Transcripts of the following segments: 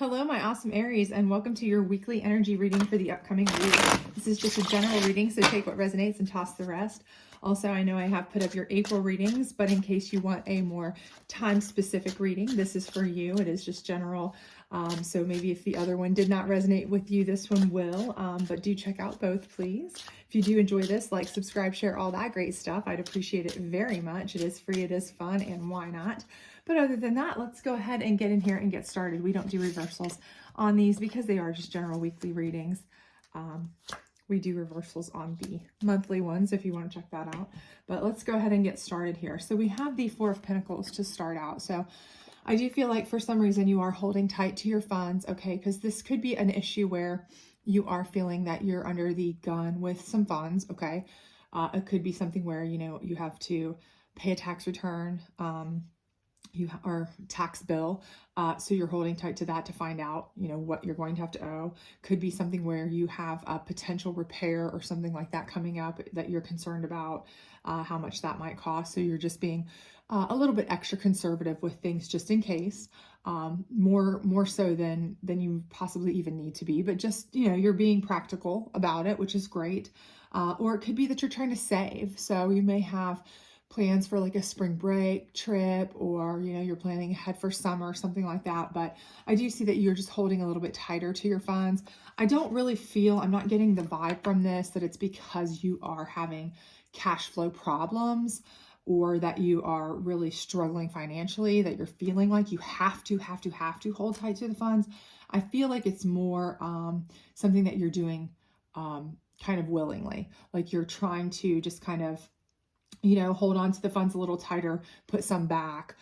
Hello, my awesome Aries, and welcome to your weekly energy reading for the upcoming week. This is just a general reading, so take what resonates and toss the rest. Also, I know I have put up your April readings, but in case you want a more time-specific reading, this is for you. It is just general, so maybe if the other one did not resonate with you, this one will, but do check out both, please. If you do enjoy this, like, subscribe, share, all that great stuff. I'd appreciate it very much. It is free, it is fun, and why not? But other than that, let's go ahead and get in here and get started. We don't do reversals on these because they are just general weekly readings. We do reversals on the monthly ones if you want to check that out. But let's go ahead and get started here. So we have the Four of Pentacles to start out. So I do feel like for some reason you are holding tight to your funds, okay? Because this could be an issue where you are feeling that you're under the gun with some funds, okay? It could be something where, you have to pay a tax return, or tax bill, so you're holding tight to that to find out what you're going to have to owe. Could be something where you have a potential repair or something like that coming up that you're concerned about how much that might cost, so you're just being a little bit extra conservative with things just in case, more so than you possibly even need to be, but just you're being practical about it, which is great. Or it could be that you're trying to save, so you may have plans for like a spring break trip, or you're planning ahead for summer or something like that. But I do see that you're just holding a little bit tighter to your funds. I don't really feel, I'm not getting the vibe from this that it's because you are having cash flow problems or that you are really struggling financially, that you're feeling like you have to hold tight to the funds. I feel like it's more something that you're doing kind of willingly, like you're trying to just kind of hold on to the funds a little tighter, put some back,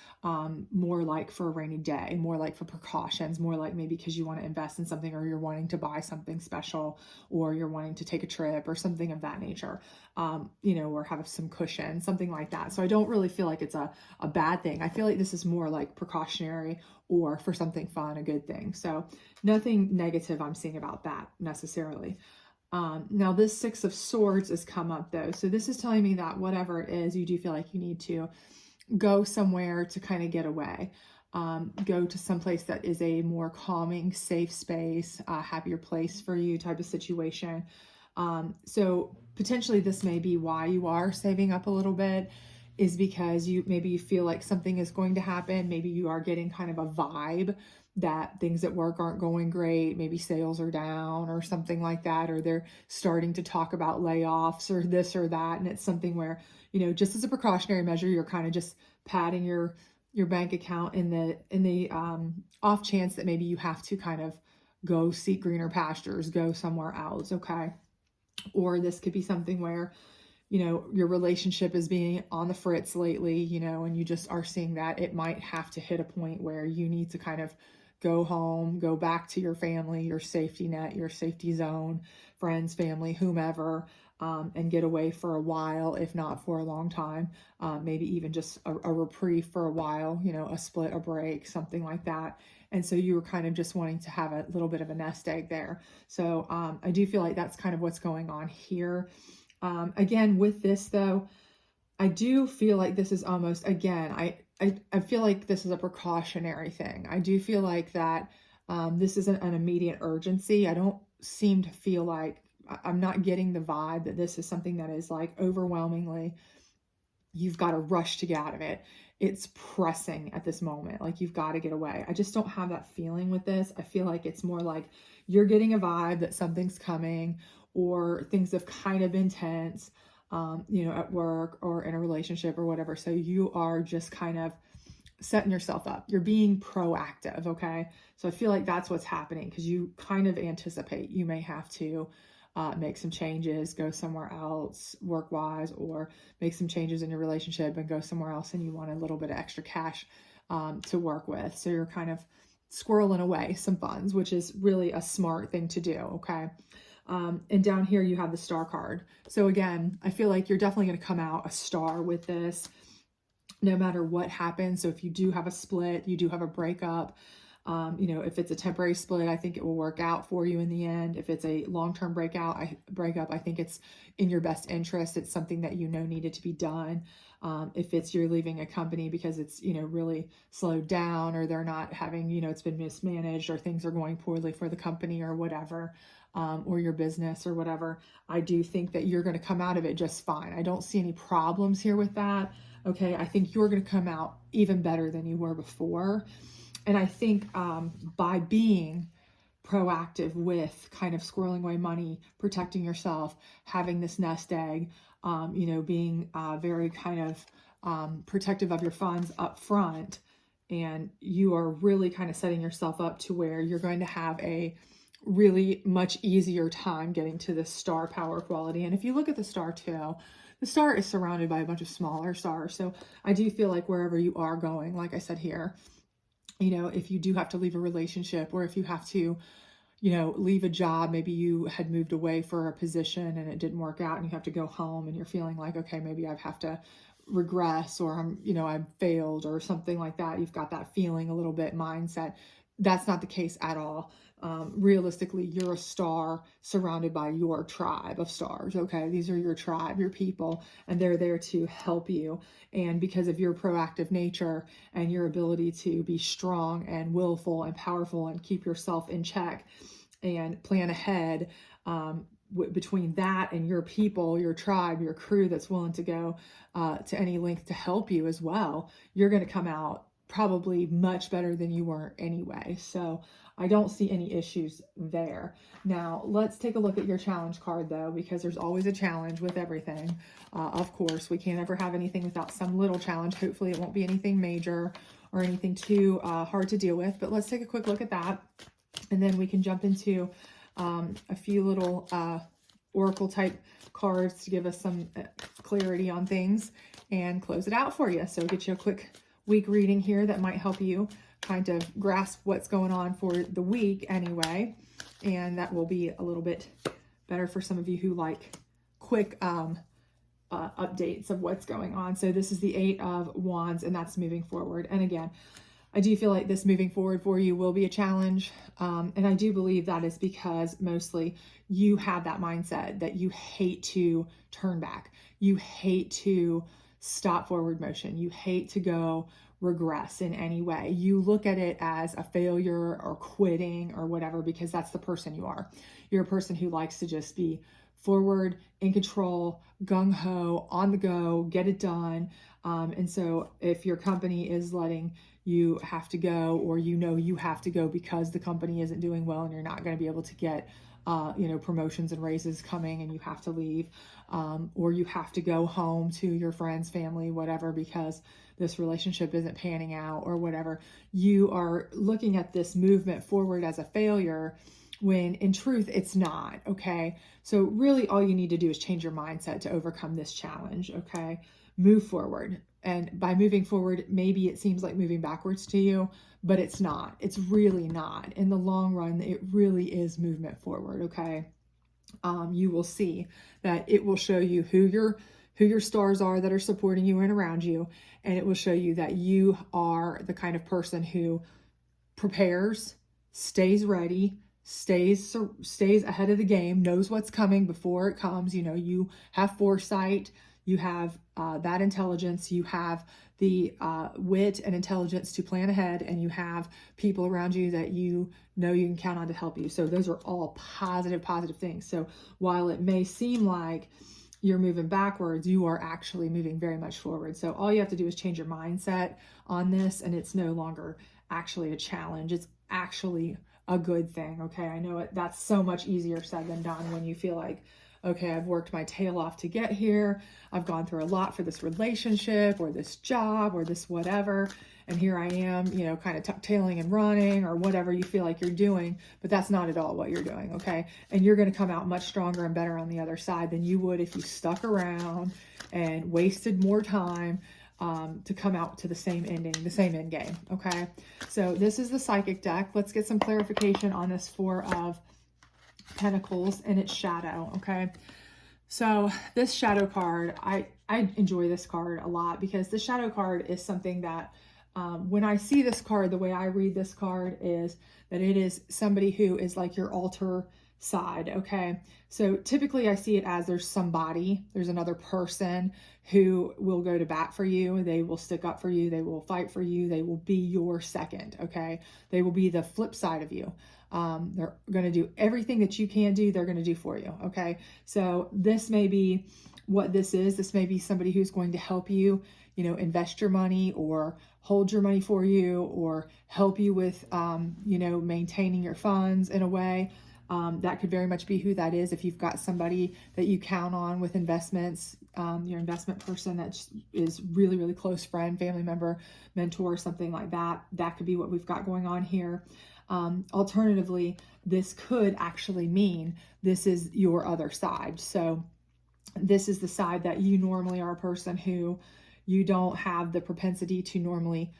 more like for a rainy day, more like for precautions, more like maybe because you want to invest in something, or you're wanting to buy something special, or you're wanting to take a trip or something of that nature, or have some cushion, something like that. So I don't really feel like it's a bad thing. I feel like this is more like precautionary or for something fun, a good thing. So nothing negative I'm seeing about that necessarily. Now this Six of Swords has come up though. So this is telling me that whatever it is, you do feel like you need to go somewhere to kind of get away. Go to some place that is a more calming, safe space, happier place for you type of situation. So potentially this may be why you are saving up a little bit, is because maybe you feel like something is going to happen. Maybe you are getting kind of a vibe that things at work aren't going great. Maybe sales are down or something like that, or they're starting to talk about layoffs or this or that. And it's something where, just as a precautionary measure, you're kind of just padding your bank account in the off chance that maybe you have to kind of go seek greener pastures, go somewhere else. Okay. Or this could be something where, your relationship is being on the fritz lately, and you just are seeing that it might have to hit a point where you need to kind of go home, go back to your family, your safety net, your safety zone, friends, family, whomever, and get away for a while, if not for a long time, maybe even just a reprieve for a while, a split, a break, something like that. And so you were kind of just wanting to have a little bit of a nest egg there. So I do feel like that's kind of what's going on here. Again, with this though, I do feel like this is almost, again, I feel like this is a precautionary thing. I do feel like that this isn't an immediate urgency. I don't seem to feel like, I'm not getting the vibe that this is something that is like overwhelmingly, you've got to rush to get out of it. It's pressing at this moment. Like you've got to get away. I just don't have that feeling with this. I feel like it's more like you're getting a vibe that something's coming, or things have kind of been tense, at work or in a relationship or whatever. So you are just kind of setting yourself up. You're being proactive. Okay. So I feel like that's what's happening, because you kind of anticipate you may have to make some changes, go somewhere else work-wise, or make some changes in your relationship and go somewhere else, and you want a little bit of extra cash to work with. So you're kind of squirreling away some funds, which is really a smart thing to do. Okay. And down here you have the Star card. So again, I feel like you're definitely going to come out a star with this, no matter what happens. So if you do have a split, you do have a breakup, You know, if it's a temporary split, I think it will work out for you in the end. If it's a long-term breakup, I think it's in your best interest. It's something that you know needed to be done. If it's you're leaving a company because it's, you know, really slowed down, or they're not having, you know, it's been mismanaged, or things are going poorly for the company or whatever, or your business or whatever, I do think that you're going to come out of it just fine. I don't see any problems here with that. Okay, I think you're going to come out even better than you were before. And I think by being proactive with kind of squirreling away money, protecting yourself, having this nest egg, you know, being very kind of protective of your funds up front, and you are really kind of setting yourself up to where you're going to have a really much easier time getting to this star power quality. And if you look at the star too, the star is surrounded by a bunch of smaller stars. So I do feel like wherever you are going, like I said here, you know, if you do have to leave a relationship, or if you have to, you know, leave a job, maybe you had moved away for a position and it didn't work out and you have to go home and you're feeling like, okay, maybe I have to regress, or I'm, you know, I've failed or something like that. You've got that feeling a little bit mindset. That's not the case at all. Realistically, you're a star surrounded by your tribe of stars. Okay. These are your tribe, your people, and they're there to help you. And because of your proactive nature and your ability to be strong and willful and powerful and keep yourself in check and plan ahead, between that and your people, your tribe, your crew that's willing to go to any length to help you as well, you're going to come out probably much better than you were anyway. So I don't see any issues there. Now let's take a look at your challenge card though, because there's always a challenge with everything. Of course, we can't ever have anything without some little challenge. Hopefully it won't be anything major or anything too hard to deal with, but let's take a quick look at that. And then we can jump into a few little oracle type cards to give us some clarity on things and close it out for you. So get you a quick week reading here that might help you kind of grasp what's going on for the week anyway. And that will be a little bit better for some of you who like quick updates of what's going on. So this is the 8 of Wands, and that's moving forward. And again, I do feel like this moving forward for you will be a challenge. And I do believe that is because mostly you have that mindset that you hate to turn back. You hate to stop forward motion. You hate to go regress in any way. You look at it as a failure or quitting or whatever, because that's the person you are. You're a person who likes to just be forward, in control, gung-ho, on the go, get it done. And so if your company is letting you have to go, or you know you have to go because the company isn't doing well and you're not going to be able to get you know, promotions and raises coming and you have to leave, or you have to go home to your friends, family, whatever, because this relationship isn't panning out or whatever, you are looking at this movement forward as a failure, when in truth it's not. Okay, so really all you need to do is change your mindset to overcome this challenge. Okay, move forward. And by moving forward, maybe it seems like moving backwards to you, but it's not. It's really not. In the long run, it really is movement forward. Okay, you will see that it will show you who your stars are that are supporting you and around you, and it will show you that you are the kind of person who prepares, stays ready, stays ahead of the game, knows what's coming before it comes. You know, you have foresight, you have that intelligence, you have the wit and intelligence to plan ahead, and you have people around you that you know you can count on to help you. So those are all positive things. So while it may seem like you're moving backwards, you are actually moving very much forward. So all you have to do is change your mindset on this, and it's no longer actually a challenge. It's actually a good thing. Okay, I know that's so much easier said than done when you feel like, okay, I've worked my tail off to get here. I've gone through a lot for this relationship or this job or this whatever. And here I am, you know, kind of tailing and running or whatever you feel like you're doing. But that's not at all what you're doing. Okay. And you're going to come out much stronger and better on the other side than you would if you stuck around and wasted more time to come out to the same ending, the same end game. Okay. So this is the psychic deck. Let's get some clarification on this 4 of Pentacles and its shadow. Okay, so this shadow card, I enjoy this card a lot, because the shadow card is something that When I see this card, the way I read this card is that it is somebody who is like your alter side, okay? So typically I see it as there's another person who will go to bat for you. They will stick up for you. They will fight for you. They will be your second, okay? They will be the flip side of you. They're going to do everything that you can do, they're going to do for you, okay? So this may be what this is. This may be somebody who's going to help you, invest your money or hold your money for you or help you with, maintaining your funds in a way. That could very much be who that is. If you've got somebody that you count on with investments, your investment person that is really, really close friend, family member, mentor, something like that, that could be what we've got going on here. Alternatively, this could actually mean this is your other side. So this is the side that you normally are a person who you don't have the propensity to normally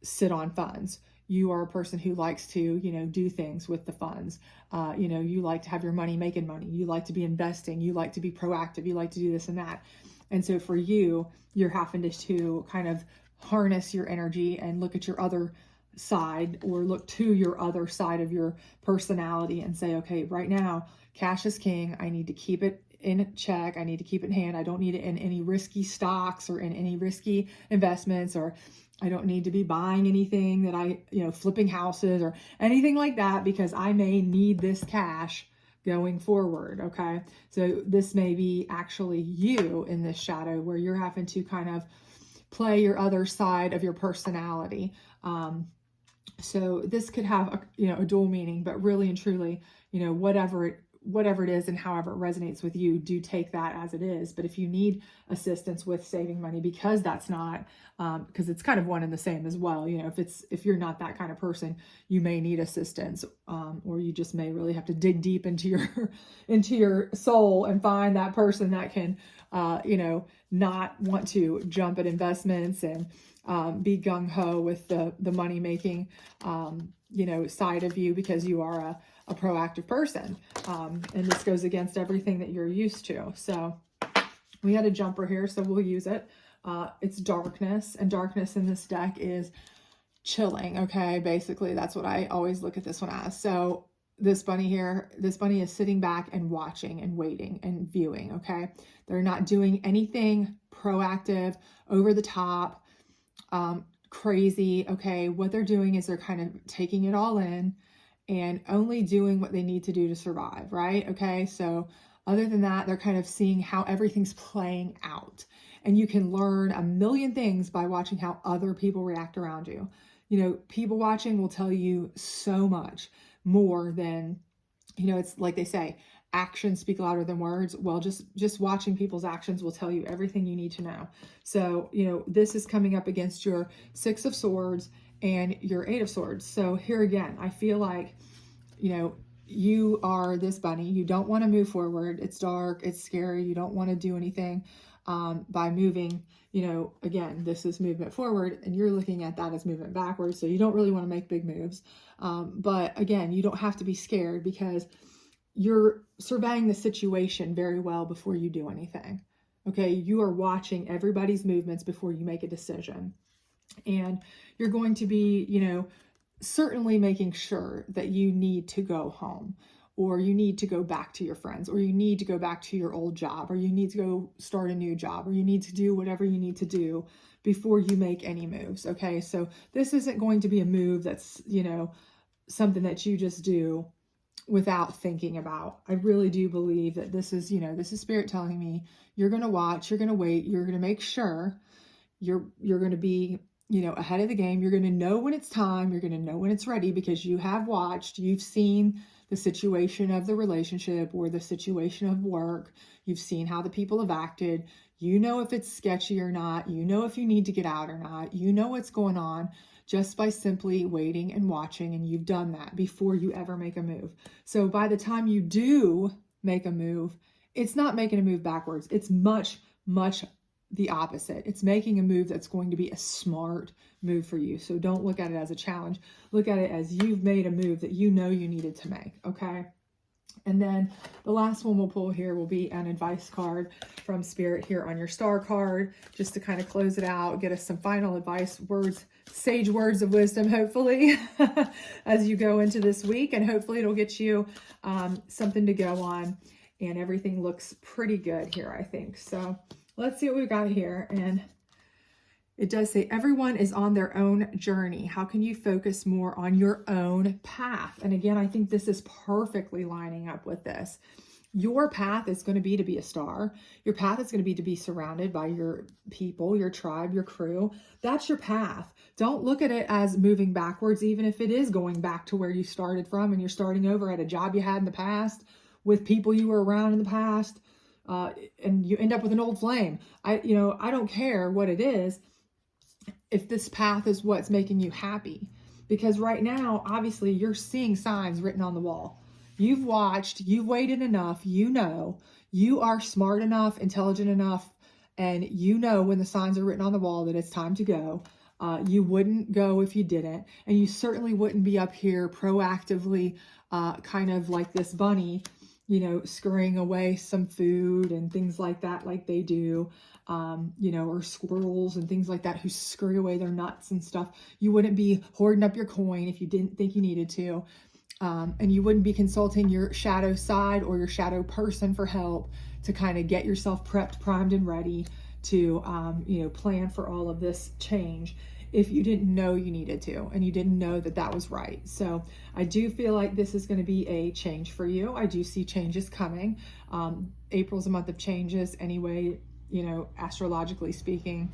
sit on funds. You are a person who likes to, do things with the funds. You like to have your money making money. You like to be investing. You like to be proactive. You like to do this and that. And so for you, you're having to kind of harness your energy and look at your other side or look to your other side of your personality and say, okay, right now, cash is king. I need to keep it in check. I need to keep it in hand. I don't need it in any risky stocks or in any risky investments, or I don't need to be buying anything that flipping houses or anything like that, because I may need this cash going forward. Okay. So this may be actually you in this shadow where you're having to kind of play your other side of your personality. So this could have a dual meaning, but really and truly, whatever it is and however it resonates with you, do take that as it is. But if you need assistance with saving money, because that's not, because it's kind of one and the same as well. If you're not that kind of person, you may need assistance, or you just may really have to dig deep into your soul and find that person that can, not want to jump at investments and be gung-ho with the money making, side of you, because you are a proactive person. And this goes against everything that you're used to. So we had a jumper here, so we'll use it. It's darkness, and darkness in this deck is chilling. Okay. Basically that's what I always look at this one as. So this bunny here, this bunny is sitting back and watching and waiting and viewing. Okay. They're not doing anything proactive, over the top, crazy. Okay. What they're doing is they're kind of taking it all in and only doing what they need to do to survive, right? Okay, so other than that, they're kind of seeing how everything's playing out. And you can learn a million things by watching how other people react around you. People watching will tell you so much more than, it's like they say, actions speak louder than words. Well, just watching people's actions will tell you everything you need to know. So, this is coming up against your 6 of Swords and your 8 of Swords. So here again, I feel like, you are this bunny. You don't want to move forward. It's dark. It's scary. You don't want to do anything by moving. Again, this is movement forward, and you're looking at that as movement backwards. So you don't really want to make big moves. But again, you don't have to be scared, because you're surveying the situation very well before you do anything. Okay, you are watching everybody's movements before you make a decision. And you're going to be, certainly making sure that you need to go home, or you need to go back to your friends, or you need to go back to your old job, or you need to go start a new job, or you need to do whatever you need to do before you make any moves. Okay, so this isn't going to be a move that's, something that you just do without thinking about. I really do believe that this is Spirit telling me you're going to watch, you're going to wait, you're going to make sure you're going to be, ahead of the game. You're going to know when it's time. You're going to know when it's ready, because you have watched, you've seen the situation of the relationship or the situation of work. You've seen how the people have acted. If it's sketchy or not. If you need to get out or not. What's going on just by simply waiting and watching. And you've done that before you ever make a move. So by the time you do make a move, it's not making a move backwards. It's much, much the opposite. It's making a move that's going to be a smart move for you. So don't look at it as a challenge. Look at it as you've made a move that you needed to make. Okay. And then the last one we'll pull here will be an advice card from Spirit here on your star card, just to kind of close it out, get us some final advice, words, sage words of wisdom, hopefully, as you go into this week. And hopefully it'll get you something to go on. And everything looks pretty good here, I think. So let's see what we've got here. And it does say, everyone is on their own journey. How can you focus more on your own path? And again, I think this is perfectly lining up with this. Your path is going to be a star. Your path is going to be surrounded by your people, your tribe, your crew. That's your path. Don't look at it as moving backwards, even if it is going back to where you started from and you're starting over at a job you had in the past with people you were around in the past, and you end up with an old flame. I don't care what it is, if this path is what's making you happy. Because right now, obviously, you're seeing signs written on the wall. You've watched, you've waited enough, you are smart enough, intelligent enough, and you know when the signs are written on the wall that it's time to go. You wouldn't go if you didn't, and you certainly wouldn't be up here proactively, kind of like this bunny, scurrying away some food and things like that, like they do, or squirrels and things like that who scurry away their nuts and stuff. You wouldn't be hoarding up your coin if you didn't think you needed to. And you wouldn't be consulting your shadow side or your shadow person for help to kind of get yourself prepped, primed, and ready to, plan for all of this change if you didn't know you needed to and you didn't know that that was right. So I do feel like this is going to be a change for you. I do see changes coming. April's a month of changes anyway, astrologically speaking,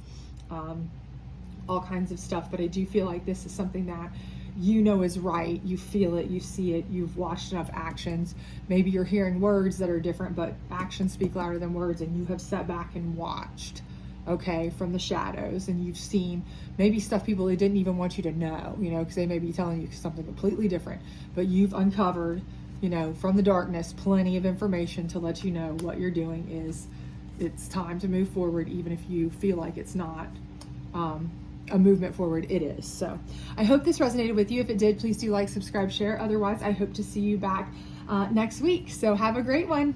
all kinds of stuff. But I do feel like this is something that is right. You feel it, you see it, you've watched enough actions. Maybe you're hearing words that are different, but actions speak louder than words, and you have sat back and watched, okay, from the shadows, and you've seen maybe stuff people they didn't even want you to know, because they may be telling you something completely different, but you've uncovered, from the darkness, plenty of information to let you know what you're doing is, it's time to move forward, even if you feel like it's not a movement forward. It is. So I hope this resonated with you. If it did, please do like, subscribe, share. Otherwise, I hope to see you back next week. So have a great one.